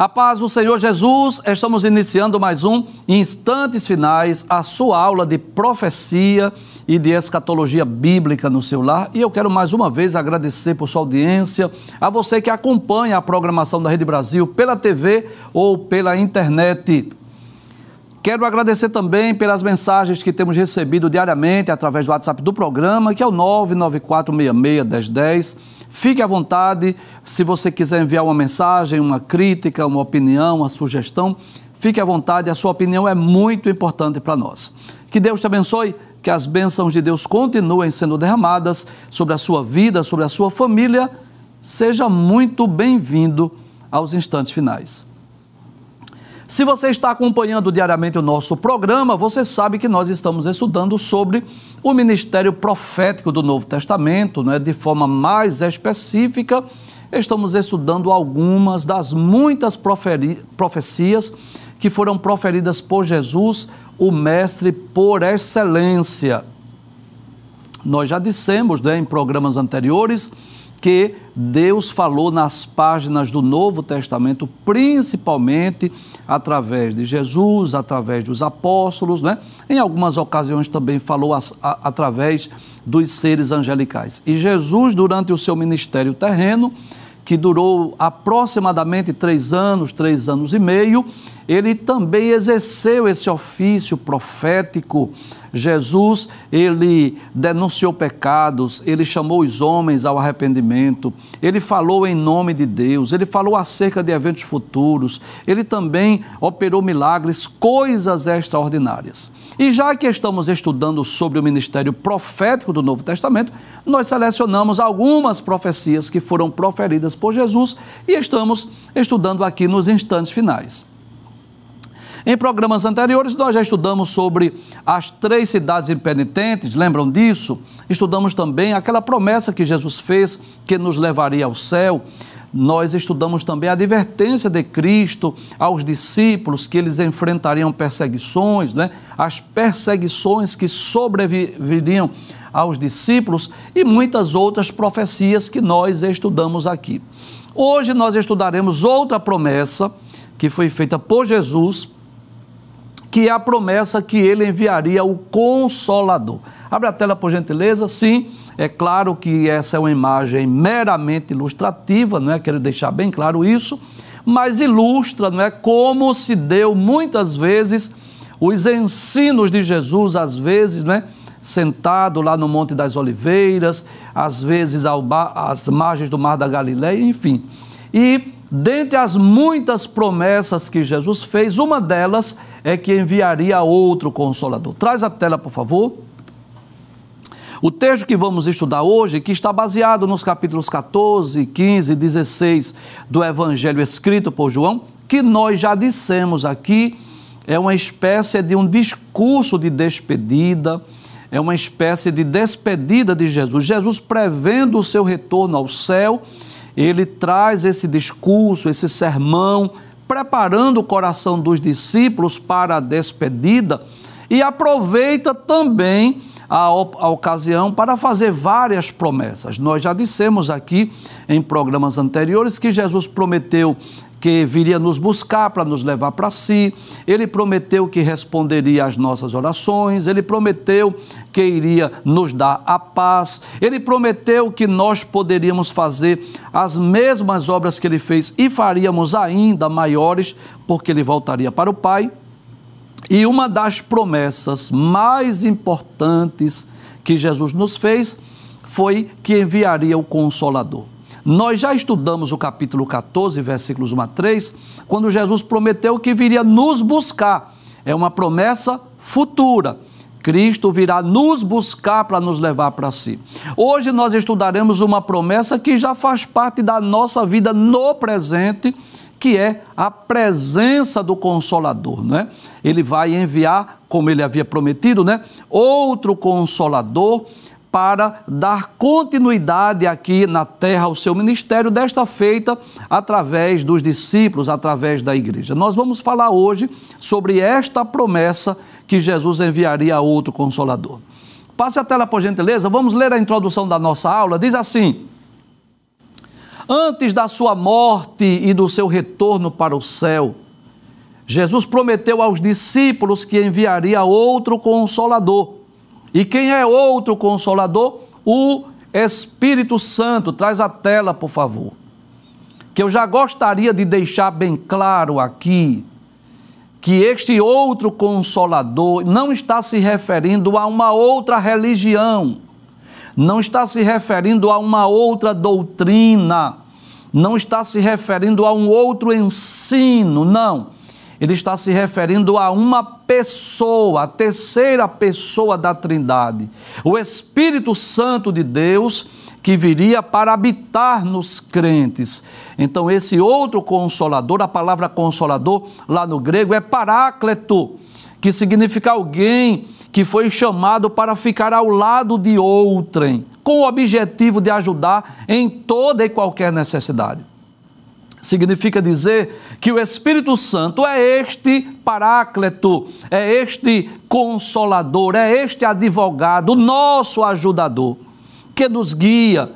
A paz do Senhor Jesus, estamos iniciando mais um Instantes Finais, a sua aula de profecia e de escatologia bíblica no seu lar. E eu quero mais uma vez agradecer por sua audiência, a você que acompanha a programação da Rede Brasil pela TV ou pela internet. Quero agradecer também pelas mensagens que temos recebido diariamente através do WhatsApp do programa, que é o 994661010. Fique à vontade, se você quiser enviar uma mensagem, uma crítica, uma opinião, uma sugestão, fique à vontade, a sua opinião é muito importante para nós. Que Deus te abençoe, que as bênçãos de Deus continuem sendo derramadas sobre a sua vida, sobre a sua família. Seja muito bem-vindo aos Instantes Finais. Se você está acompanhando diariamente o nosso programa, você sabe que nós estamos estudando sobre o ministério profético do Novo Testamento, né? De forma mais específica, estamos estudando algumas das muitas profecias que foram proferidas por Jesus, o Mestre por excelência. Nós já dissemos, né, em programas anteriores, que Deus falou nas páginas do Novo Testamento, principalmente através de Jesus, através dos apóstolos, né? Em algumas ocasiões também falou através dos seres angelicais. E Jesus, durante o seu ministério terreno, que durou aproximadamente 3 anos e meio, ele também exerceu esse ofício profético. Jesus, ele denunciou pecados, ele chamou os homens ao arrependimento, ele falou em nome de Deus, ele falou acerca de eventos futuros, ele também operou milagres, coisas extraordinárias. E já que estamos estudando sobre o ministério profético do Novo Testamento, nós selecionamos algumas profecias que foram proferidas por Jesus e estamos estudando aqui nos instantes finais. Em programas anteriores, nós já estudamos sobre as 3 cidades impenitentes, lembram disso? Estudamos também aquela promessa que Jesus fez, que nos levaria ao céu. Nós estudamos também a advertência de Cristo aos discípulos, que eles enfrentariam perseguições, né? As perseguições que sobreviriam aos discípulos e muitas outras profecias que nós estudamos aqui. Hoje nós estudaremos outra promessa que foi feita por Jesus, que é a promessa que ele enviaria o Consolador. Abre a tela, por gentileza. Sim, é claro que essa é uma imagem meramente ilustrativa, não é? Quero deixar bem claro isso, mas ilustra, não é? Como se deu muitas vezes os ensinos de Jesus, às vezes, né? Sentado lá no Monte das Oliveiras, às vezes às margens do Mar da Galileia, enfim. E dentre as muitas promessas que Jesus fez, uma delas é que enviaria outro Consolador. Traz a tela, por favor. O texto que vamos estudar hoje, que está baseado nos capítulos 14, 15 e 16 do Evangelho escrito por João, que nós já dissemos aqui, é uma espécie de um discurso de despedida, é uma espécie de despedida de Jesus. Jesus, prevendo o seu retorno ao céu, ele traz esse discurso, esse sermão, preparando o coração dos discípulos para a despedida e aproveita também a ocasião para fazer várias promessas. Nós já dissemos aqui em programas anteriores que Jesus prometeu que viria nos buscar para nos levar para si, ele prometeu que responderia às nossas orações, ele prometeu que iria nos dar a paz, ele prometeu que nós poderíamos fazer as mesmas obras que ele fez e faríamos ainda maiores, porque ele voltaria para o Pai. E uma das promessas mais importantes que Jesus nos fez foi que enviaria o Consolador. Nós já estudamos o capítulo 14, versículos 1 a 3, quando Jesus prometeu que viria nos buscar. É uma promessa futura. Cristo virá nos buscar para nos levar para si. Hoje nós estudaremos uma promessa que já faz parte da nossa vida no presente, que é a presença do Consolador, né? Ele vai enviar, como ele havia prometido, né, outro Consolador para dar continuidade aqui na terra ao seu ministério, desta feita através dos discípulos, através da igreja. Nós vamos falar hoje sobre esta promessa que Jesus enviaria outro Consolador. Passe a tela, por gentileza, vamos ler a introdução da nossa aula. Diz assim: Antes da sua morte e do seu retorno para o céu, Jesus prometeu aos discípulos que enviaria outro Consolador. E quem é outro Consolador? O Espírito Santo. Traz a tela, por favor. Que eu já gostaria de deixar bem claro aqui, que este outro Consolador não está se referindo a uma outra religião, não está se referindo a uma outra doutrina, não está se referindo a um outro ensino, não. Ele está se referindo a uma pessoa, a terceira pessoa da Trindade, o Espírito Santo de Deus, que viria para habitar nos crentes. Então, esse outro Consolador, a palavra Consolador, lá no grego, é Paráclito, que significa alguém que foi chamado para ficar ao lado de outrem, com o objetivo de ajudar em toda e qualquer necessidade. Significa dizer que o Espírito Santo é este Paráclito, é este Consolador, é este advogado, nosso ajudador, que nos guia,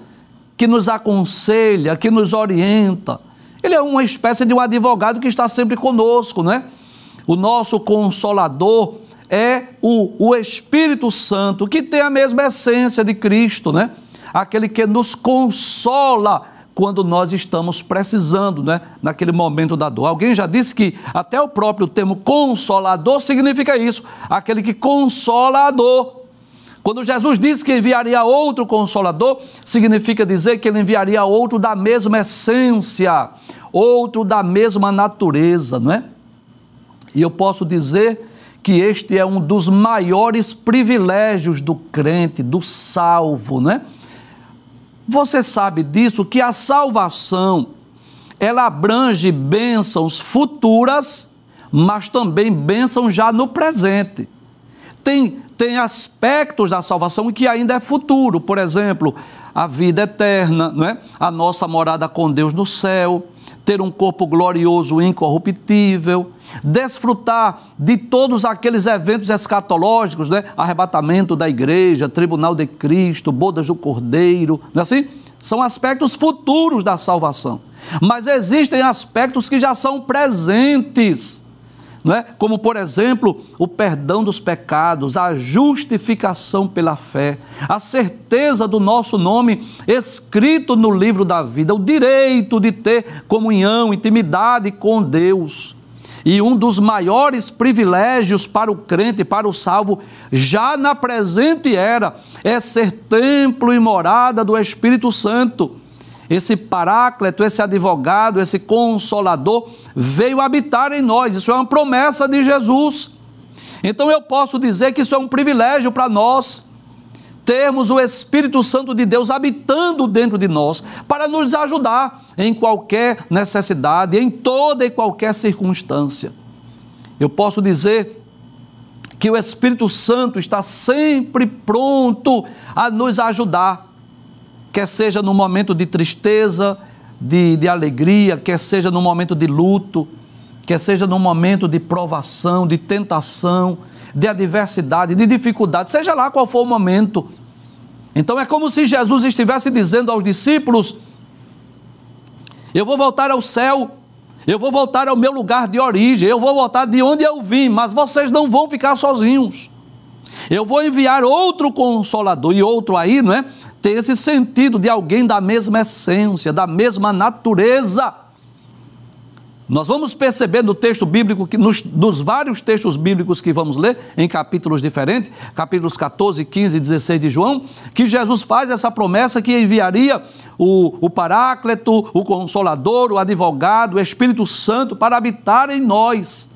que nos aconselha, que nos orienta. Ele é uma espécie de um advogado que está sempre conosco, não é? O nosso Consolador é o Espírito Santo, que tem a mesma essência de Cristo, né? Aquele que nos consola quando nós estamos precisando, né? Naquele momento da dor. Alguém já disse que até o próprio termo Consolador significa isso, aquele que consola a dor. Quando Jesus disse que enviaria outro Consolador, significa dizer que ele enviaria outro da mesma essência, outro da mesma natureza, não é? E eu posso dizer que este é um dos maiores privilégios do crente, do salvo, né? Você sabe disso, que a salvação, ela abrange bênçãos futuras, mas também bênçãos já no presente. Tem aspectos da salvação que ainda é futuro, por exemplo, a vida eterna, não é? A nossa morada com Deus no céu, ter um corpo glorioso e incorruptível, desfrutar de todos aqueles eventos escatológicos, né? Arrebatamento da igreja, tribunal de Cristo, bodas do Cordeiro, não é assim? São aspectos futuros da salvação. Mas existem aspectos que já são presentes, não é? Como, por exemplo, o perdão dos pecados, a justificação pela fé, a certeza do nosso nome escrito no livro da vida, o direito de ter comunhão, intimidade com Deus. E um dos maiores privilégios para o crente, para o salvo, já na presente era, é ser templo e morada do Espírito Santo. Esse Paráclito, esse advogado, esse Consolador veio habitar em nós. Isso é uma promessa de Jesus. Então eu posso dizer que isso é um privilégio para nós, termos o Espírito Santo de Deus habitando dentro de nós, para nos ajudar em qualquer necessidade, em toda e qualquer circunstância. Eu posso dizer que o Espírito Santo está sempre pronto a nos ajudar, quer seja no momento de tristeza, de alegria, quer seja no momento de luto, quer seja no momento de provação, de tentação, de adversidade, de dificuldade, seja lá qual for o momento. Então é como se Jesus estivesse dizendo aos discípulos: eu vou voltar ao céu, eu vou voltar ao meu lugar de origem, eu vou voltar de onde eu vim, mas vocês não vão ficar sozinhos. Eu vou enviar outro Consolador, e outro aí, não é? Tem esse sentido de alguém da mesma essência, da mesma natureza. Nós vamos perceber no texto bíblico, que dos vários textos bíblicos que vamos ler, em capítulos diferentes, capítulos 14, 15 e 16 de João, que Jesus faz essa promessa que enviaria o Paráclito, o Consolador, o advogado, o Espírito Santo para habitar em nós,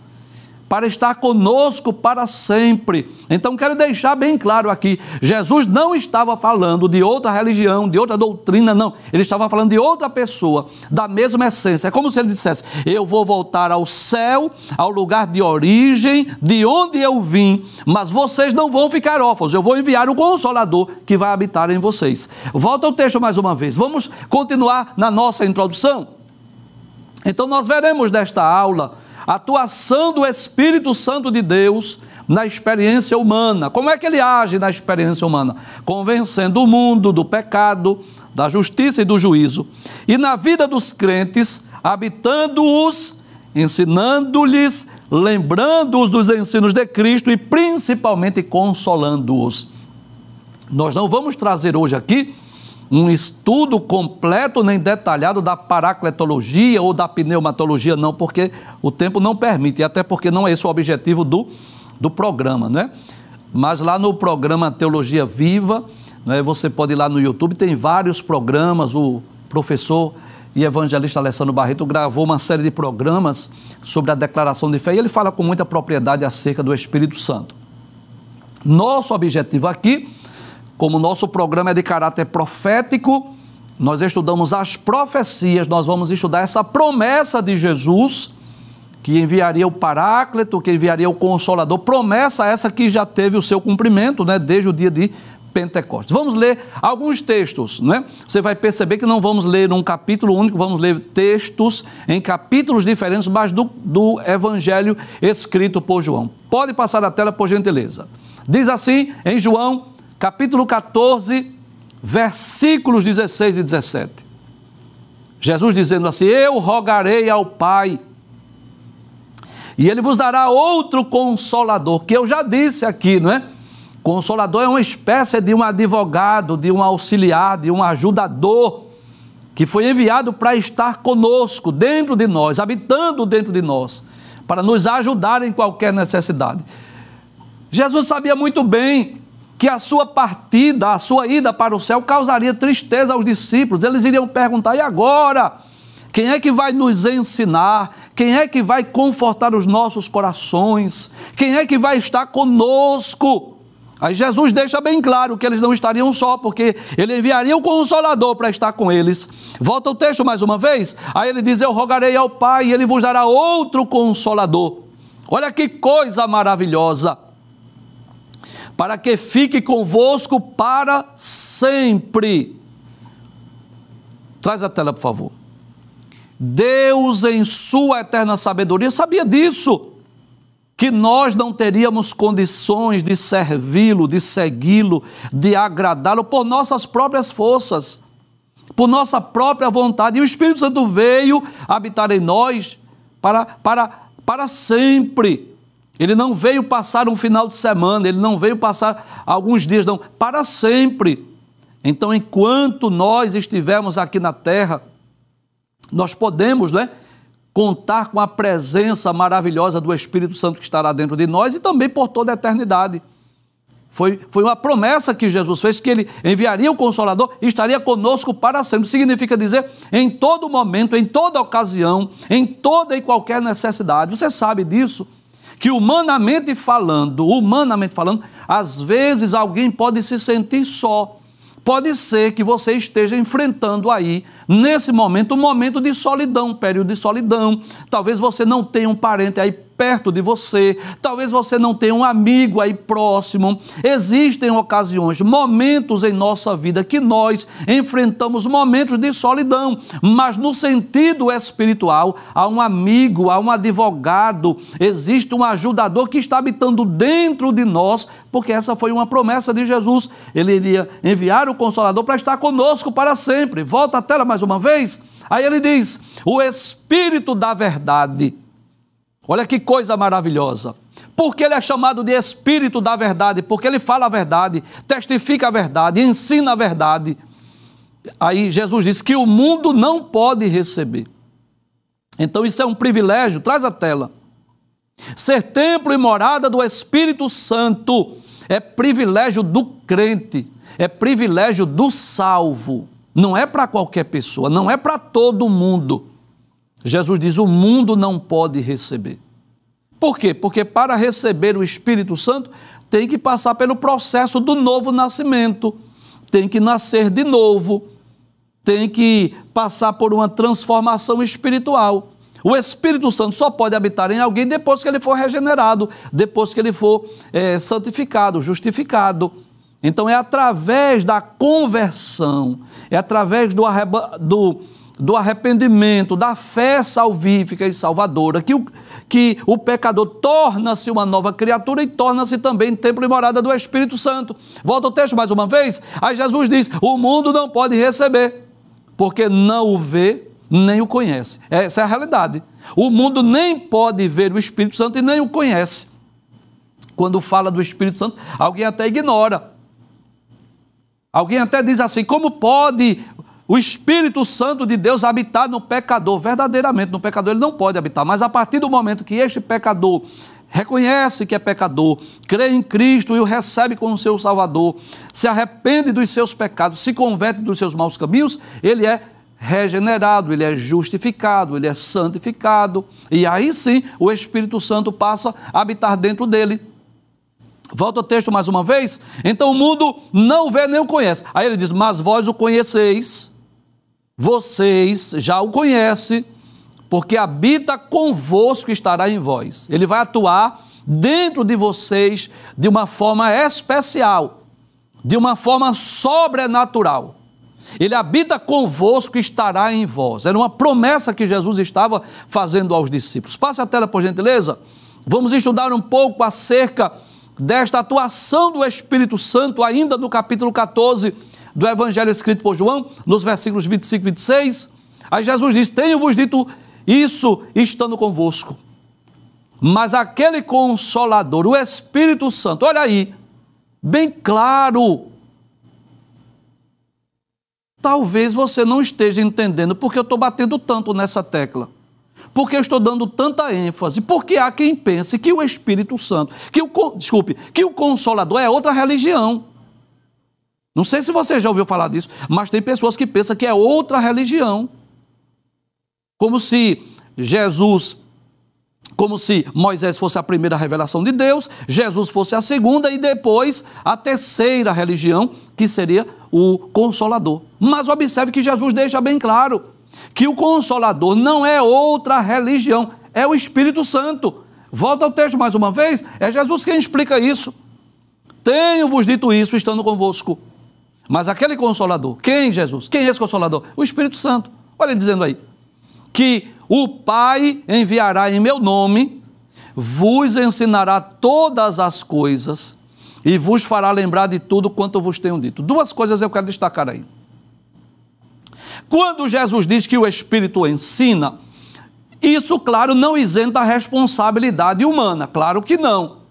para estar conosco para sempre. Então quero deixar bem claro aqui, Jesus não estava falando de outra religião, de outra doutrina, não. Ele estava falando de outra pessoa, da mesma essência. É como se ele dissesse: eu vou voltar ao céu, ao lugar de origem, de onde eu vim, mas vocês não vão ficar órfãos, eu vou enviar o Consolador que vai habitar em vocês. Volta ao texto mais uma vez, vamos continuar na nossa introdução. Então nós veremos nesta aula a atuação do Espírito Santo de Deus na experiência humana. Como é que ele age na experiência humana? Convencendo o mundo do pecado, da justiça e do juízo. E na vida dos crentes, habitando-os, ensinando-lhes, lembrando-os dos ensinos de Cristo e principalmente consolando-os. Nós não vamos trazer hoje aqui um estudo completo nem detalhado da paracletologia ou da pneumatologia, não, porque o tempo não permite, e até porque não é esse o objetivo do programa, né? Mas lá no programa Teologia Viva, né, você pode ir lá no YouTube, tem vários programas, o professor e evangelista Alessandro Barreto gravou uma série de programas sobre a declaração de fé, e ele fala com muita propriedade acerca do Espírito Santo. Nosso objetivo aqui, como o nosso programa é de caráter profético, nós estudamos as profecias, nós vamos estudar essa promessa de Jesus, que enviaria o Paráclito, que enviaria o Consolador, promessa essa que já teve o seu cumprimento, né, desde o dia de Pentecostes. Vamos ler alguns textos, né? Você vai perceber que não vamos ler um capítulo único, vamos ler textos em capítulos diferentes, mas do Evangelho escrito por João. Pode passar a tela, por gentileza. Diz assim, em João, capítulo 14, versículos 16 e 17. Jesus dizendo assim: eu rogarei ao Pai, e Ele vos dará outro Consolador, que eu já disse aqui, não é? Consolador é uma espécie de um advogado, de um auxiliar, de um ajudador, que foi enviado para estar conosco, dentro de nós, habitando dentro de nós, para nos ajudar em qualquer necessidade. Jesus sabia muito bem que a sua partida, a sua ida para o céu causaria tristeza aos discípulos. Eles iriam perguntar: e agora? Quem é que vai nos ensinar? Quem é que vai confortar os nossos corações? Quem é que vai estar conosco? Aí Jesus deixa bem claro que eles não estariam só, porque Ele enviaria o Consolador para estar com eles. Volta o texto mais uma vez. Aí Ele diz: eu rogarei ao Pai e Ele vos dará outro Consolador. Olha que coisa maravilhosa! Para que fique convosco para sempre. Traz a tela, por favor. Deus, em sua eterna sabedoria, sabia disso, que nós não teríamos condições de servi-lo, de segui-lo, de agradá-lo por nossas próprias forças, por nossa própria vontade. E o Espírito Santo veio habitar em nós para sempre. Ele não veio passar um final de semana, Ele não veio passar alguns dias, não, para sempre. Então, enquanto nós estivermos aqui na terra, nós podemos, né, contar com a presença maravilhosa do Espírito Santo que estará dentro de nós e também por toda a eternidade. Foi uma promessa que Jesus fez, que Ele enviaria o Consolador e estaria conosco para sempre. Significa dizer, em todo momento, em toda ocasião, em toda e qualquer necessidade. Você sabe disso? Que humanamente falando, às vezes alguém pode se sentir só. Pode ser que você esteja enfrentando aí, nesse momento, um momento de solidão, um período de solidão. Talvez você não tenha um parente aí perto de você, talvez você não tenha um amigo aí próximo. Existem ocasiões, momentos em nossa vida que nós enfrentamos momentos de solidão, mas no sentido espiritual, há um amigo, há um advogado, existe um ajudador que está habitando dentro de nós, porque essa foi uma promessa de Jesus. Ele iria enviar o Consolador para estar conosco para sempre. Volta a tela mais uma vez. Aí ele diz: o Espírito da verdade. Olha que coisa maravilhosa. Porque Ele é chamado de Espírito da verdade? Porque Ele fala a verdade, testifica a verdade, ensina a verdade. Aí Jesus diz que o mundo não pode receber. Então isso é um privilégio. Traz a tela. Ser templo e morada do Espírito Santo é privilégio do crente, é privilégio do salvo. Não é para qualquer pessoa, não é para todo mundo. Jesus diz: o mundo não pode receber. Por quê? Porque para receber o Espírito Santo tem que passar pelo processo do novo nascimento, tem que nascer de novo, tem que passar por uma transformação espiritual. O Espírito Santo só pode habitar em alguém depois que ele for regenerado, depois que ele for santificado, justificado. Então é através da conversão, é através do arrependimento, da fé salvífica e salvadora, que o pecador torna-se uma nova criatura e torna-se também templo e morada do Espírito Santo. Volta ao texto mais uma vez. Aí Jesus diz: o mundo não pode receber, porque não o vê, nem o conhece. Essa é a realidade. O mundo nem pode ver o Espírito Santo e nem o conhece. Quando fala do Espírito Santo, alguém até ignora. Alguém até diz assim: como pode o Espírito Santo de Deus habitar no pecador? Verdadeiramente, no pecador ele não pode habitar, mas a partir do momento que este pecador reconhece que é pecador, crê em Cristo e o recebe como seu Salvador, se arrepende dos seus pecados, se converte dos seus maus caminhos, ele é regenerado, ele é justificado, ele é santificado, e aí sim o Espírito Santo passa a habitar dentro dele. Volta ao texto mais uma vez. Então o mundo não vê nem o conhece. Aí ele diz: mas vós o conheceis, vocês já o conhecem, porque habita convosco e estará em vós. Ele vai atuar dentro de vocês de uma forma especial, de uma forma sobrenatural. Ele habita convosco e estará em vós. Era uma promessa que Jesus estava fazendo aos discípulos. Passe a tela, por gentileza. Vamos estudar um pouco acerca desta atuação do Espírito Santo, ainda no capítulo 14 do Evangelho escrito por João, nos versículos 25 e 26. Aí Jesus diz: tenho-vos dito isso estando convosco, mas aquele Consolador, o Espírito Santo, olha aí, bem claro. Talvez você não esteja entendendo porque eu estou batendo tanto nessa tecla, porque eu estou dando tanta ênfase, porque há quem pense que o Espírito Santo, que o Consolador é outra religião. Não sei se você já ouviu falar disso, mas tem pessoas que pensam que é outra religião. Como se Moisés fosse a primeira revelação de Deus, Jesus fosse a segunda e depois a terceira religião, que seria o Consolador. Mas observe que Jesus deixa bem claro que o Consolador não é outra religião, é o Espírito Santo. Volta ao texto mais uma vez, é Jesus quem explica isso. Tenho-vos dito isso estando convosco, mas aquele Consolador, quem, Jesus? Quem é esse Consolador? O Espírito Santo. Olha ele dizendo aí, que o Pai enviará em meu nome, vos ensinará todas as coisas e vos fará lembrar de tudo quanto eu vos tenho dito. Duas coisas eu quero destacar aí. Quando Jesus diz que o Espírito ensina, isso, claro, não isenta a responsabilidade humana, claro que não.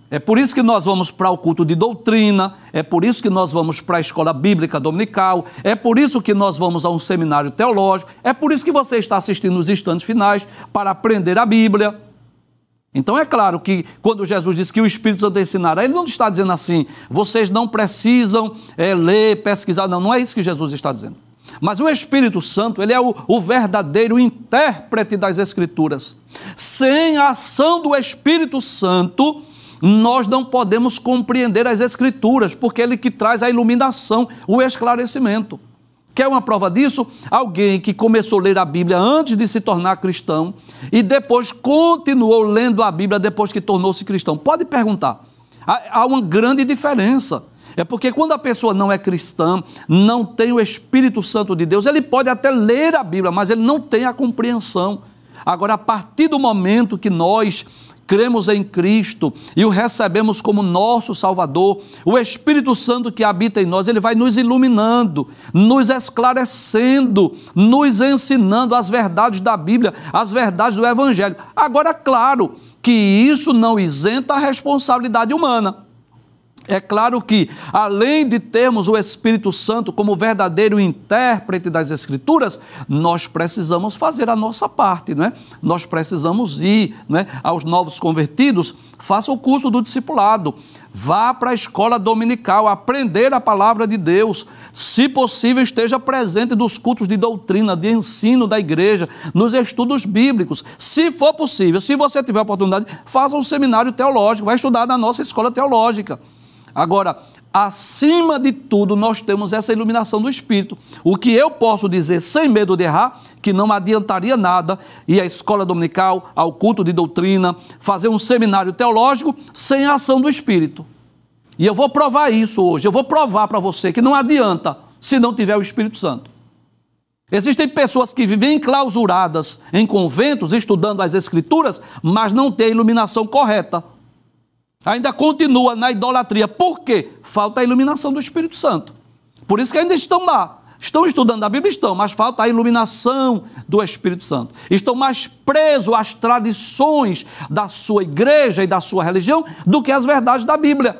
É por isso que nós vamos para o culto de doutrina, é por isso que nós vamos para a escola bíblica dominical, é por isso que nós vamos a um seminário teológico, é por isso que você está assistindo os instantes finais para aprender a Bíblia. Então é claro que quando Jesus diz que o Espírito Santo ensinará, ele não está dizendo assim, vocês não precisam ler, pesquisar, não é isso que Jesus está dizendo. Mas o Espírito Santo, ele é o verdadeiro intérprete das Escrituras. Sem a ação do Espírito Santo, nós não podemos compreender as Escrituras, porque ele que traz a iluminação, o esclarecimento. Quer uma prova disso? Alguém que começou a ler a Bíblia antes de se tornar cristão e depois continuou lendo a Bíblia depois que tornou-se cristão. Pode perguntar. Há uma grande diferença. É porque quando a pessoa não é cristã, não tem o Espírito Santo de Deus, ele pode até ler a Bíblia, mas ele não tem a compreensão. Agora, a partir do momento que nós cremos em Cristo e o recebemos como nosso Salvador, o Espírito Santo que habita em nós, ele vai nos iluminando, nos esclarecendo, nos ensinando as verdades da Bíblia, as verdades do Evangelho. Agora, claro que isso não isenta a responsabilidade humana. É claro que, além de termos o Espírito Santo como verdadeiro intérprete das Escrituras, nós precisamos fazer a nossa parte, não é? Nós precisamos ir, não é? Aos novos convertidos, faça o curso do discipulado, vá para a escola dominical, aprender a palavra de Deus, se possível esteja presente nos cultos de doutrina, de ensino da igreja, nos estudos bíblicos, se for possível, se você tiver a oportunidade, faça um seminário teológico, vai estudar na nossa escola teológica. Agora, acima de tudo, nós temos essa iluminação do Espírito. O que eu posso dizer, sem medo de errar, que não adiantaria nada ir à escola dominical, ao culto de doutrina, fazer um seminário teológico, sem a ação do Espírito. E eu vou provar isso hoje, eu vou provar para você que não adianta se não tiver o Espírito Santo. Existem pessoas que vivem enclausuradas em conventos, estudando as Escrituras, mas não têm a iluminação correta. Ainda continua na idolatria. Por quê? Falta a iluminação do Espírito Santo. Por isso que ainda estão lá. Estão estudando a Bíblia, mas falta a iluminação do Espírito Santo. Estão mais presos às tradições da sua igreja e da sua religião do que às verdades da Bíblia.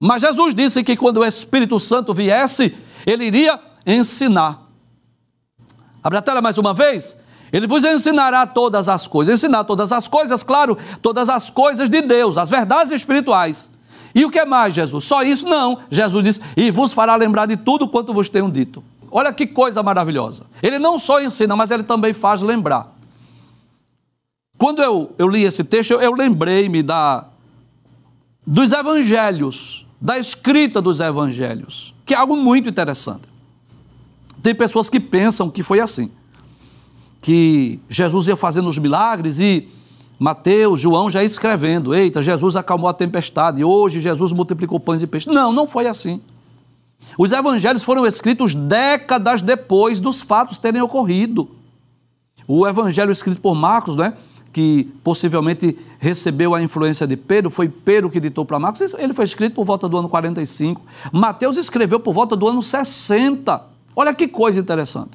Mas Jesus disse que quando o Espírito Santo viesse, ele iria ensinar. Abre a tela mais uma vez. Ele vos ensinará todas as coisas. Ensinar todas as coisas, claro, todas as coisas de Deus, as verdades espirituais. E o que mais, Jesus? Só isso? Não. Jesus diz, e vos fará lembrar de tudo quanto vos tenho dito. Olha que coisa maravilhosa. Ele não só ensina, mas ele também faz lembrar. Quando eu li esse texto, eu lembrei-me dos evangelhos, da escrita dos evangelhos, que é algo muito interessante. Tem pessoas que pensam que foi assim, que Jesus ia fazendo os milagres e Mateus, João já escrevendo, eita, Jesus acalmou a tempestade, hoje Jesus multiplicou pães e peixes. Não, não foi assim. Os evangelhos foram escritos décadas depois dos fatos terem ocorrido. O evangelho escrito por Marcos, né, que possivelmente recebeu a influência de Pedro, foi Pedro que ditou para Marcos, ele foi escrito por volta do ano 45. Mateus escreveu por volta do ano 60. Olha que coisa interessante.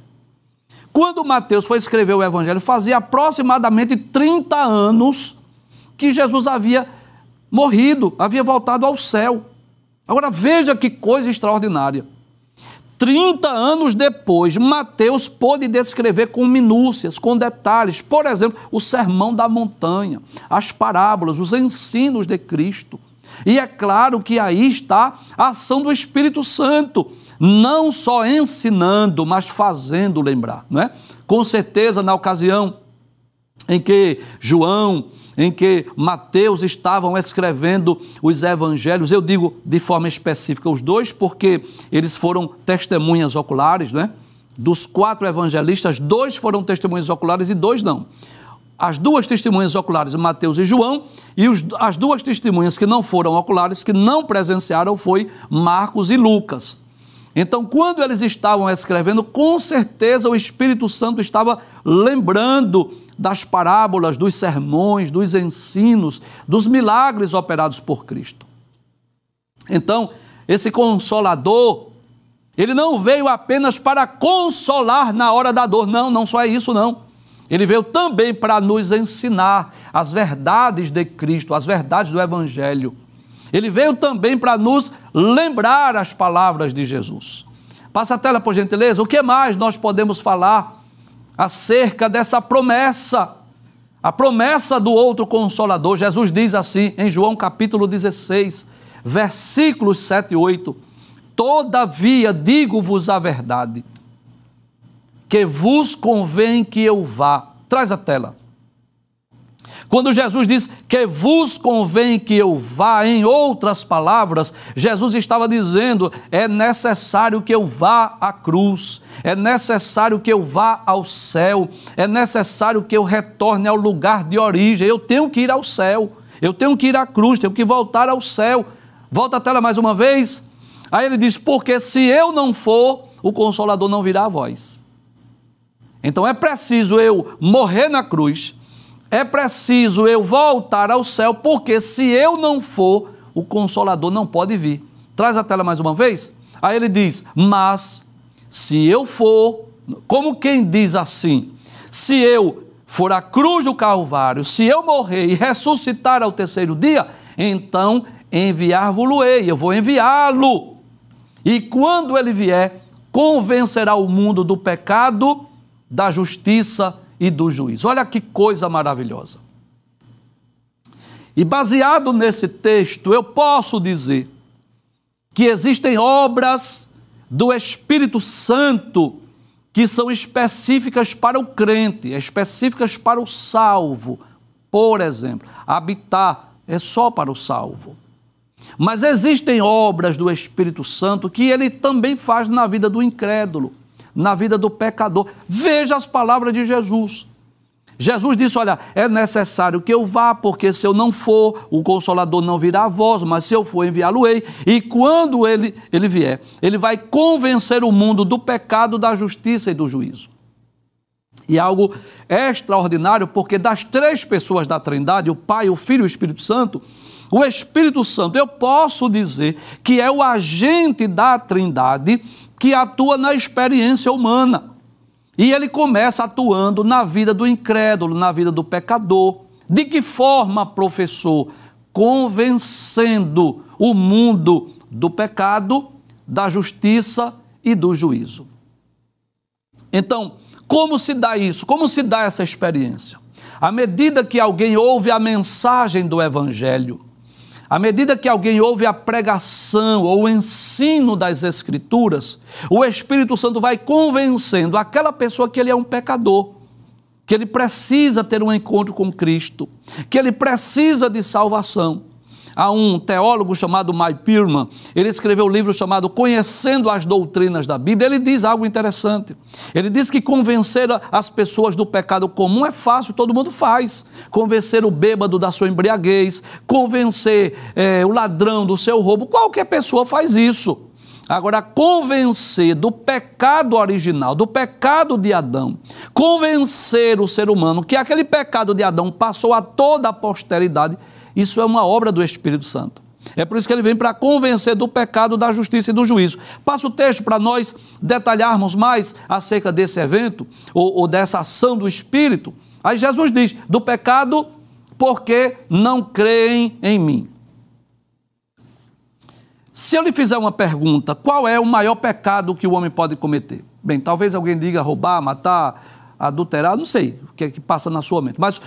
Quando Mateus foi escrever o evangelho, fazia aproximadamente 30 anos que Jesus havia morrido, havia voltado ao céu. Agora veja que coisa extraordinária. 30 anos depois, Mateus pôde descrever com minúcias, com detalhes, por exemplo, o sermão da montanha, as parábolas, os ensinos de Cristo. E é claro que aí está a ação do Espírito Santo, não só ensinando, mas fazendo lembrar, não é? Com certeza, na ocasião em que João, em que Mateus estavam escrevendo os evangelhos, eu digo de forma específica os dois, porque eles foram testemunhas oculares, né? Dos 4 evangelistas, 2 foram testemunhas oculares e 2 não. As 2 testemunhas oculares, Mateus e João, e as 2 testemunhas que não foram oculares, que não presenciaram, foi Marcos e Lucas. Então, quando eles estavam escrevendo, com certeza o Espírito Santo estava lembrando das parábolas, dos sermões, dos ensinos, dos milagres operados por Cristo. Então, esse Consolador, ele não veio apenas para consolar na hora da dor. Não, não só é isso, não. Ele veio também para nos ensinar as verdades de Cristo, as verdades do Evangelho. Ele veio também para nos lembrar as palavras de Jesus. Passa a tela, por gentileza. O que mais nós podemos falar acerca dessa promessa? A promessa do outro Consolador. Jesus diz assim em João capítulo 16, versículos 7 e 8. Todavia digo-vos a verdade, que vos convém que eu vá. Traz a tela. Quando Jesus diz que vos convém que eu vá, em outras palavras, Jesus estava dizendo, é necessário que eu vá à cruz, é necessário que eu vá ao céu, é necessário que eu retorne ao lugar de origem, eu tenho que ir ao céu, eu tenho que ir à cruz, tenho que voltar ao céu. Volta a tela mais uma vez. Aí ele diz, porque se eu não for, o Consolador não virá a vós. Então é preciso eu morrer na cruz, é preciso eu voltar ao céu, porque se eu não for, o Consolador não pode vir. Traz a tela mais uma vez. Aí ele diz, mas se eu for, como quem diz assim, se eu for à cruz do Calvário, se eu morrer e ressuscitar ao terceiro dia, então enviar-vos-ei, eu vou enviá-lo. E quando ele vier, convencerá o mundo do pecado, da justiça e do juízo. Olha que coisa maravilhosa. E baseado nesse texto, eu posso dizer que existem obras do Espírito Santo que são específicas para o crente, específicas para o salvo. Por exemplo, habitar é só para o salvo. Mas existem obras do Espírito Santo que ele também faz na vida do incrédulo, na vida do pecador. Veja as palavras de Jesus. Jesus disse, olha, é necessário que eu vá, porque se eu não for, o Consolador não virá a vós, mas se eu for, enviá-lo-ei. E quando ele vier, ele vai convencer o mundo do pecado, da justiça e do juízo. E algo extraordinário, porque das três pessoas da Trindade, o Pai, o Filho e o Espírito Santo, o Espírito Santo, eu posso dizer que é o agente da Trindade que atua na experiência humana. E ele começa atuando na vida do incrédulo, na vida do pecador. De que forma, professor? Convencendo o mundo do pecado, da justiça e do juízo. Então, como se dá isso? Como se dá essa experiência? À medida que alguém ouve a mensagem do Evangelho, à medida que alguém ouve a pregação ou o ensino das Escrituras, o Espírito Santo vai convencendo aquela pessoa que ele é um pecador, que ele precisa ter um encontro com Cristo, que ele precisa de salvação. Há um teólogo chamado Mike Pierman, ele escreveu um livro chamado Conhecendo as Doutrinas da Bíblia. Ele diz algo interessante. Ele diz que convencer as pessoas do pecado comum é fácil, todo mundo faz. Convencer o bêbado da sua embriaguez, convencer o ladrão do seu roubo, qualquer pessoa faz isso. Agora, convencer do pecado original, do pecado de Adão, convencer o ser humano que aquele pecado de Adão passou a toda a posteridade, isso é uma obra do Espírito Santo. É por isso que ele vem para convencer do pecado, da justiça e do juízo. Passa o texto para nós detalharmos mais acerca desse evento, ou dessa ação do Espírito. Aí Jesus diz, do pecado, porque não creem em mim. Se eu lhe fizer uma pergunta, qual é o maior pecado que o homem pode cometer? Bem, talvez alguém diga roubar, matar, adulterar, não sei o que é que passa na sua mente. Mas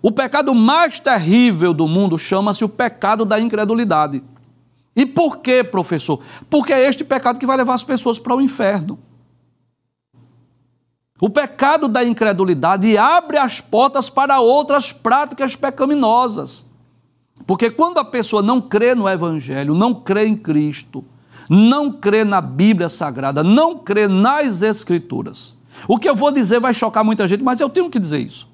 o pecado mais terrível do mundo chama-se o pecado da incredulidade. E por quê, professor? Porque é este pecado que vai levar as pessoas para o inferno. O pecado da incredulidade abre as portas para outras práticas pecaminosas. Porque quando a pessoa não crê no Evangelho, não crê em Cristo, não crê na Bíblia Sagrada, não crê nas Escrituras, o que eu vou dizer vai chocar muita gente, mas eu tenho que dizer isso.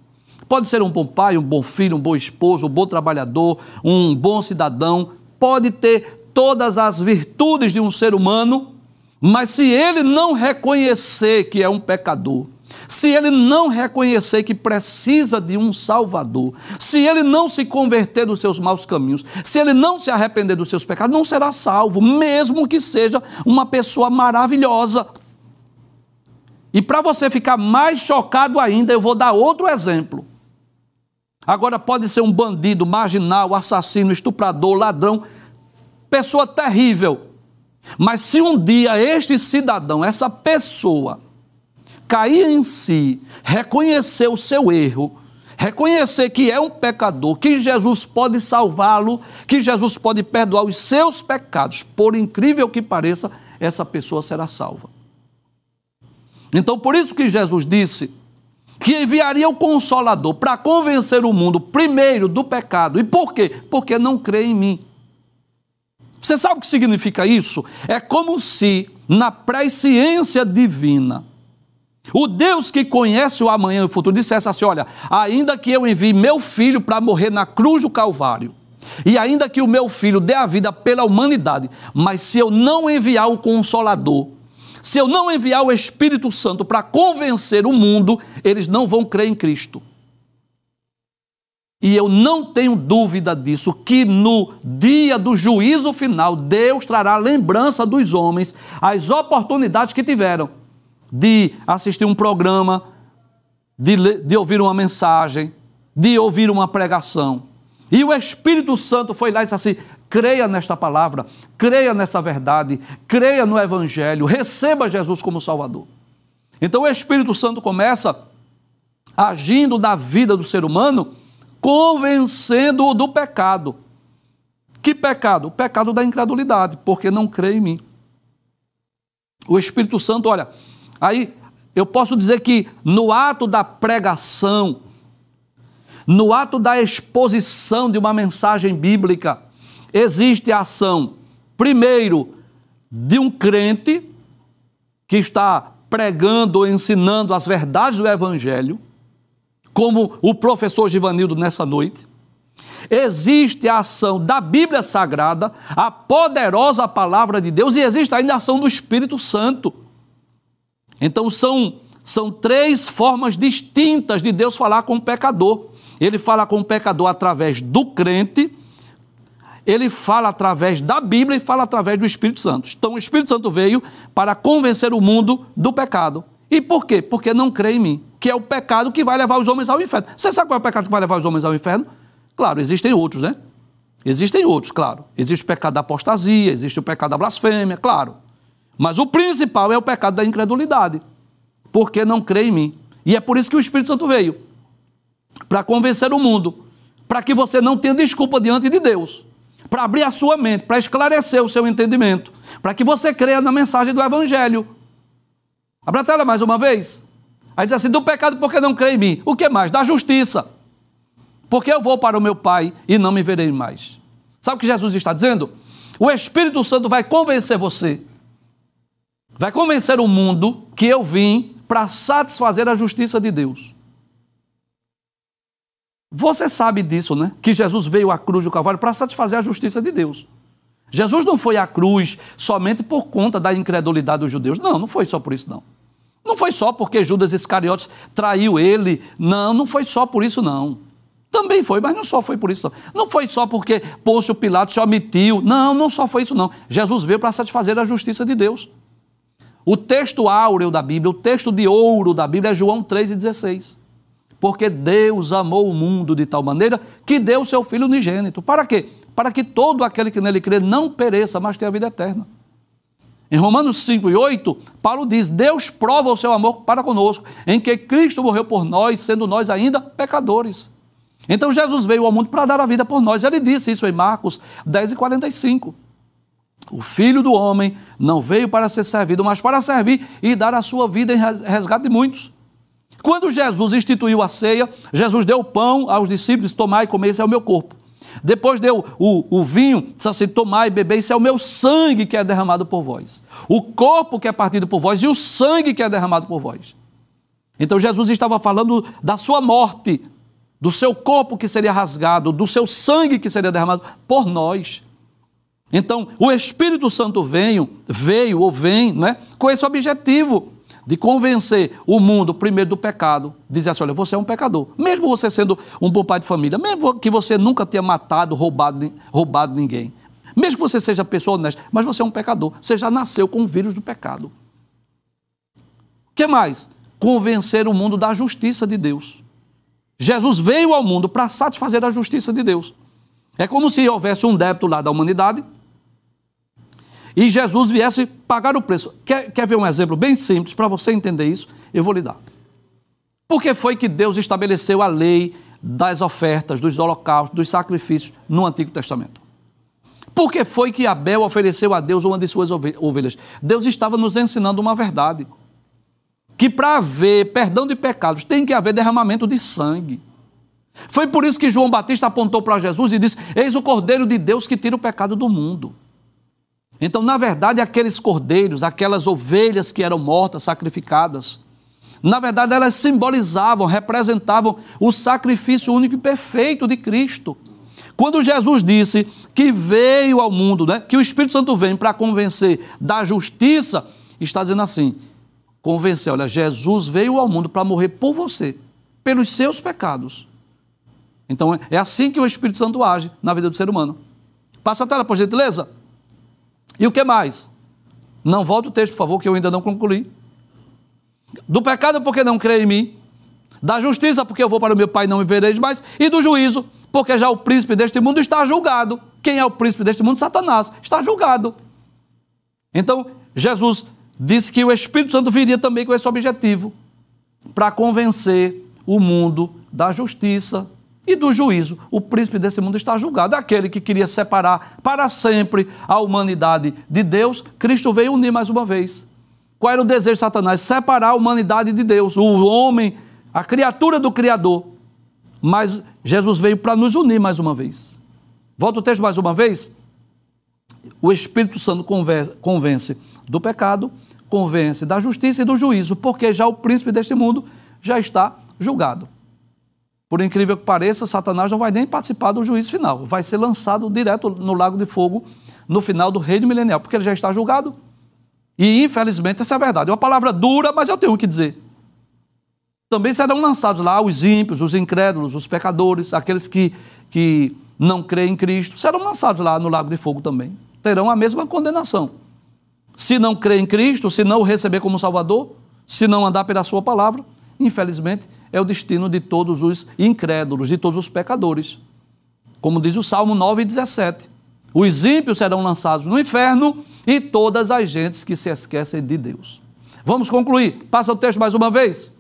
Pode ser um bom pai, um bom filho, um bom esposo, um bom trabalhador, um bom cidadão, pode ter todas as virtudes de um ser humano, mas se ele não reconhecer que é um pecador, se ele não reconhecer que precisa de um Salvador, se ele não se converter dos seus maus caminhos, se ele não se arrepender dos seus pecados, não será salvo, mesmo que seja uma pessoa maravilhosa. E para você ficar mais chocado ainda, eu vou dar outro exemplo. Agora pode ser um bandido, marginal, assassino, estuprador, ladrão, pessoa terrível. Mas se um dia este cidadão, essa pessoa, cair em si, reconhecer o seu erro, reconhecer que é um pecador, que Jesus pode salvá-lo, que Jesus pode perdoar os seus pecados, por incrível que pareça, essa pessoa será salva. Então, por isso que Jesus disse que enviaria o Consolador para convencer o mundo, primeiro, do pecado. E por quê? Porque não crê em mim. Você sabe o que significa isso? É como se, na presciência divina, o Deus que conhece o amanhã e o futuro dissesse assim, olha, ainda que eu envie meu filho para morrer na cruz do Calvário, e ainda que o meu filho dê a vida pela humanidade, mas se eu não enviar o Consolador, se eu não enviar o Espírito Santo para convencer o mundo, eles não vão crer em Cristo. E eu não tenho dúvida disso, que no dia do juízo final, Deus trará lembrança dos homens, as oportunidades que tiveram de assistir um programa, de ouvir uma mensagem, de ouvir uma pregação. E o Espírito Santo foi lá e disse assim, creia nesta palavra, creia nessa verdade, creia no Evangelho, receba Jesus como Salvador. Então o Espírito Santo começa agindo na vida do ser humano, convencendo-o do pecado. Que pecado? O pecado da incredulidade, porque não crê em mim. O Espírito Santo, olha, aí eu posso dizer que no ato da pregação, no ato da exposição de uma mensagem bíblica, existe a ação, primeiro, de um crente que está pregando ou ensinando as verdades do Evangelho, como o professor Givanildo nessa noite. Existe a ação da Bíblia Sagrada, a poderosa palavra de Deus, e existe ainda a ação do Espírito Santo. Então são três formas distintas de Deus falar com o pecador. Ele fala com o pecador através do crente, ele fala através da Bíblia e fala através do Espírito Santo. Então o Espírito Santo veio para convencer o mundo do pecado. E por quê? Porque não crê em mim, que é o pecado que vai levar os homens ao inferno. Você sabe qual é o pecado que vai levar os homens ao inferno? Claro, existem outros, né? Existem outros, claro. Existe o pecado da apostasia, existe o pecado da blasfêmia, claro. Mas o principal é o pecado da incredulidade, porque não crê em mim. E é por isso que o Espírito Santo veio, para convencer o mundo, para que você não tenha desculpa diante de Deus, para abrir a sua mente, para esclarecer o seu entendimento, para que você creia na mensagem do Evangelho. Abra a tela mais uma vez. Aí diz assim, do pecado porque não crê em mim. O que mais? Da justiça. Porque eu vou para o meu Pai e não me verei mais. Sabe o que Jesus está dizendo? O Espírito Santo vai convencer você, vai convencer o mundo que eu vim para satisfazer a justiça de Deus. Você sabe disso, né? Que Jesus veio à cruz do Calvário para satisfazer a justiça de Deus. Jesus não foi à cruz somente por conta da incredulidade dos judeus. Não, não foi só por isso, não. Não foi só porque Judas Iscariotes traiu ele. Não, não foi só por isso, não. Também foi, mas não só foi por isso, não. Não foi só porque Pôncio Pilatos se omitiu. Não, não só foi isso, não. Jesus veio para satisfazer a justiça de Deus. O texto áureo da Bíblia, o texto de ouro da Bíblia é João 3,16. Porque Deus amou o mundo de tal maneira que deu o seu Filho unigênito. Para quê? Para que todo aquele que nele crê não pereça, mas tenha a vida eterna. Em Romanos 5:8, Paulo diz, Deus prova o seu amor para conosco, em que Cristo morreu por nós, sendo nós ainda pecadores. Então Jesus veio ao mundo para dar a vida por nós. Ele disse isso em Marcos 10:45. O Filho do Homem não veio para ser servido, mas para servir e dar a sua vida em resgate de muitos. Quando Jesus instituiu a ceia, Jesus deu o pão aos discípulos, tomai e comei, esse é o meu corpo. Depois deu o vinho, disse assim, tomai e bebei, esse é o meu sangue que é derramado por vós. O corpo que é partido por vós e o sangue que é derramado por vós. Então Jesus estava falando da sua morte, do seu corpo que seria rasgado, do seu sangue que seria derramado por nós. Então, o Espírito Santo vem, né, com esse objetivo de convencer o mundo, primeiro, do pecado. Dizer assim, olha, você é um pecador. Mesmo você sendo um bom pai de família, mesmo que você nunca tenha matado, roubado ninguém, mesmo que você seja pessoa honesta, mas você é um pecador. Você já nasceu com o vírus do pecado. O que mais? Convencer o mundo da justiça de Deus. Jesus veio ao mundo para satisfazer a justiça de Deus. É como se houvesse um débito lá da humanidade e Jesus viesse pagar o preço. Quer ver um exemplo bem simples para você entender isso? Eu vou lhe dar. Por que foi que Deus estabeleceu a lei das ofertas, dos holocaustos, dos sacrifícios no Antigo Testamento? Por que foi que Abel ofereceu a Deus uma de suas ovelhas? Deus estava nos ensinando uma verdade. Que para haver perdão de pecados tem que haver derramamento de sangue. Foi por isso que João Batista apontou para Jesus e disse, eis o Cordeiro de Deus que tira o pecado do mundo. Então, na verdade, aqueles cordeiros, aquelas ovelhas que eram mortas, sacrificadas, na verdade, elas simbolizavam, representavam o sacrifício único e perfeito de Cristo. Quando Jesus disse que veio ao mundo, né, que o Espírito Santo vem para convencer da justiça, está dizendo assim, convencer, olha, Jesus veio ao mundo para morrer por você, pelos seus pecados. Então, é assim que o Espírito Santo age na vida do ser humano. Passa a tela, por gentileza. E o que mais? Não volta o texto, por favor, que eu ainda não concluí. Do pecado, porque não crê em mim. Da justiça, porque eu vou para o meu Pai e não me vereis mais. E do juízo, porque já o príncipe deste mundo está julgado. Quem é o príncipe deste mundo? Satanás. Está julgado. Então, Jesus disse que o Espírito Santo viria também com esse objetivo, para convencer o mundo da justiça e do juízo. O príncipe desse mundo está julgado. Aquele que queria separar para sempre a humanidade de Deus, Cristo veio unir mais uma vez. Qual era o desejo de Satanás? Separar a humanidade de Deus, o homem, a criatura do Criador. Mas Jesus veio para nos unir mais uma vez. Volta o texto mais uma vez. O Espírito Santo convence do pecado, convence da justiça e do juízo, porque já o príncipe deste mundo já está julgado. Por incrível que pareça, Satanás não vai nem participar do juízo final. Vai ser lançado direto no lago de fogo no final do reino milenial, porque ele já está julgado. E, infelizmente, essa é a verdade. É uma palavra dura, mas eu tenho o que dizer. Também serão lançados lá os ímpios, os incrédulos, os pecadores, aqueles que não creem em Cristo, serão lançados lá no lago de fogo também. Terão a mesma condenação. Se não crer em Cristo, se não o receber como Salvador, se não andar pela sua palavra, infelizmente, é o destino de todos os incrédulos, de todos os pecadores. Como diz o Salmo 9:17. Os ímpios serão lançados no inferno e todas as gentes que se esquecem de Deus. Vamos concluir. Passa o texto mais uma vez.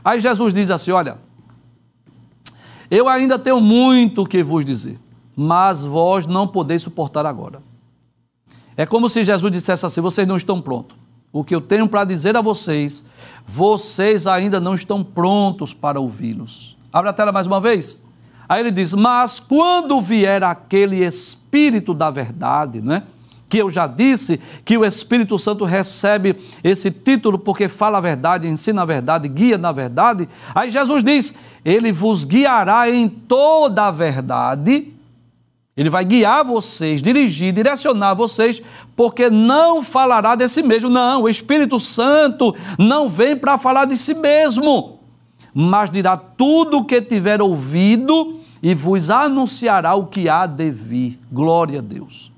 Aí Jesus diz assim, olha, eu ainda tenho muito que vos dizer, mas vós não podeis suportar agora. É como se Jesus dissesse assim, vocês não estão prontos. O que eu tenho para dizer a vocês, vocês ainda não estão prontos para ouvi-los. Abre a tela mais uma vez. Aí ele diz, mas quando vier aquele Espírito da verdade, né? Que eu já disse que o Espírito Santo recebe esse título porque fala a verdade, ensina a verdade, guia na verdade. Aí Jesus diz, ele vos guiará em toda a verdade. Ele vai guiar vocês, dirigir, direcionar vocês, porque não falará de si mesmo. Não, o Espírito Santo não vem para falar de si mesmo, mas dirá tudo o que tiver ouvido e vos anunciará o que há de vir. Glória a Deus.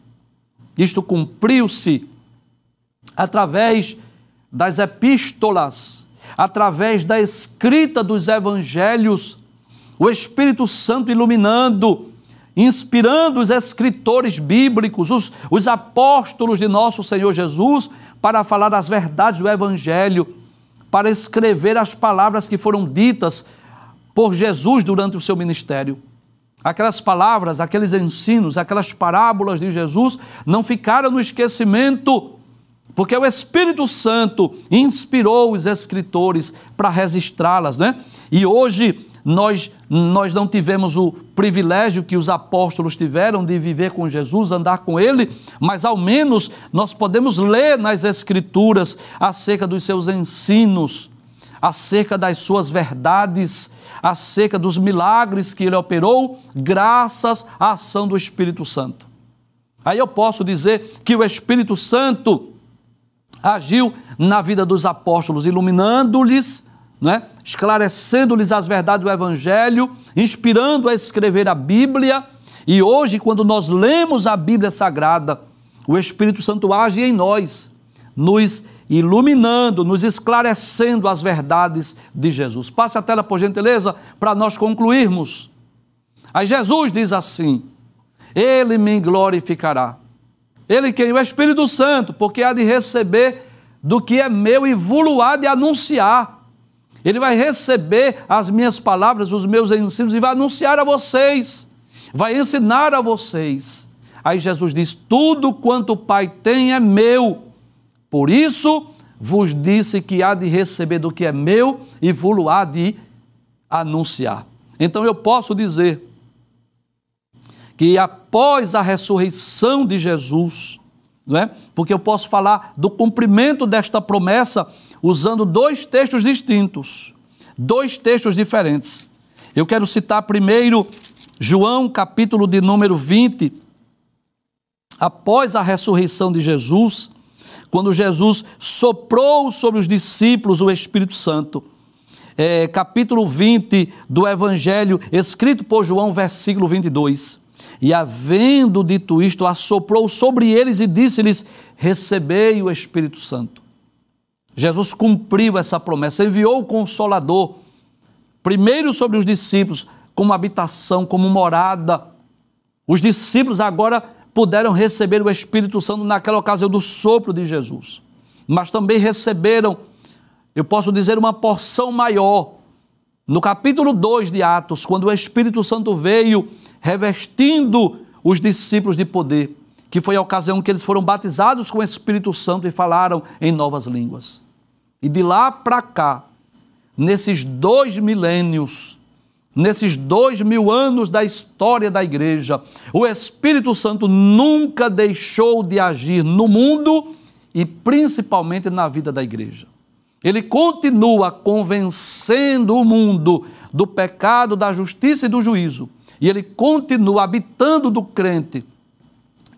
Isto cumpriu-se através das epístolas, através da escrita dos evangelhos, o Espírito Santo iluminando, inspirando os escritores bíblicos, os apóstolos de nosso Senhor Jesus, para falar as verdades do evangelho, para escrever as palavras que foram ditas por Jesus durante o seu ministério. Aquelas palavras, aqueles ensinos, aquelas parábolas de Jesus não ficaram no esquecimento, porque o Espírito Santo inspirou os escritores para registrá-las, né? E hoje nós não tivemos o privilégio que os apóstolos tiveram de viver com Jesus, andar com Ele, mas ao menos nós podemos ler nas Escrituras acerca dos seus ensinos, acerca das suas verdades, acerca dos milagres que Ele operou, graças à ação do Espírito Santo. Aí eu posso dizer que o Espírito Santo agiu na vida dos apóstolos, iluminando-lhes, né? Esclarecendo-lhes as verdades do Evangelho, inspirando a escrever a Bíblia. E hoje, quando nós lemos a Bíblia Sagrada, o Espírito Santo age em nós, nos iluminando, nos esclarecendo as verdades de Jesus. Passe a tela, por gentileza, para nós concluirmos. Aí Jesus diz assim, Ele me glorificará. Ele quem? O Espírito Santo, porque há de receber do que é meu e vou-lo há de anunciar. Ele vai receber as minhas palavras, os meus ensinos e vai anunciar a vocês, vai ensinar a vocês. Aí Jesus diz, tudo quanto o Pai tem é meu. Por isso vos disse que há de receber do que é meu e vou-lo há de anunciar. Então eu posso dizer que após a ressurreição de Jesus, não é? Porque eu posso falar do cumprimento desta promessa usando dois textos distintos, dois textos diferentes. Eu quero citar primeiro João, capítulo de número 20, após a ressurreição de Jesus, quando Jesus soprou sobre os discípulos o Espírito Santo. Capítulo 20 do Evangelho, escrito por João, versículo 22. E havendo dito isto, assoprou sobre eles e disse-lhes, recebei o Espírito Santo. Jesus cumpriu essa promessa, enviou o Consolador, primeiro sobre os discípulos, como habitação, como morada. Os discípulos agora puderam receber o Espírito Santo naquela ocasião do sopro de Jesus. Mas também receberam, eu posso dizer, uma porção maior. No capítulo 2 de Atos, quando o Espírito Santo veio revestindo os discípulos de poder, que foi a ocasião que eles foram batizados com o Espírito Santo e falaram em novas línguas. E de lá para cá, nesses 2 milênios, nesses 2000 anos da história da igreja, o Espírito Santo nunca deixou de agir no mundo e principalmente na vida da igreja. Ele continua convencendo o mundo do pecado, da justiça e do juízo. E ele continua habitando do crente,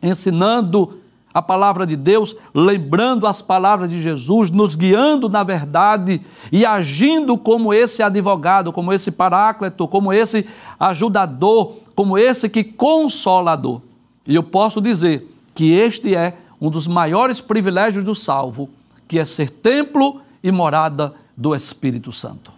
ensinando a palavra de Deus, lembrando as palavras de Jesus, nos guiando na verdade e agindo como esse advogado, como esse paráclito, como esse ajudador, como esse que consolador. E eu posso dizer que este é um dos maiores privilégios do salvo, que é ser templo e morada do Espírito Santo.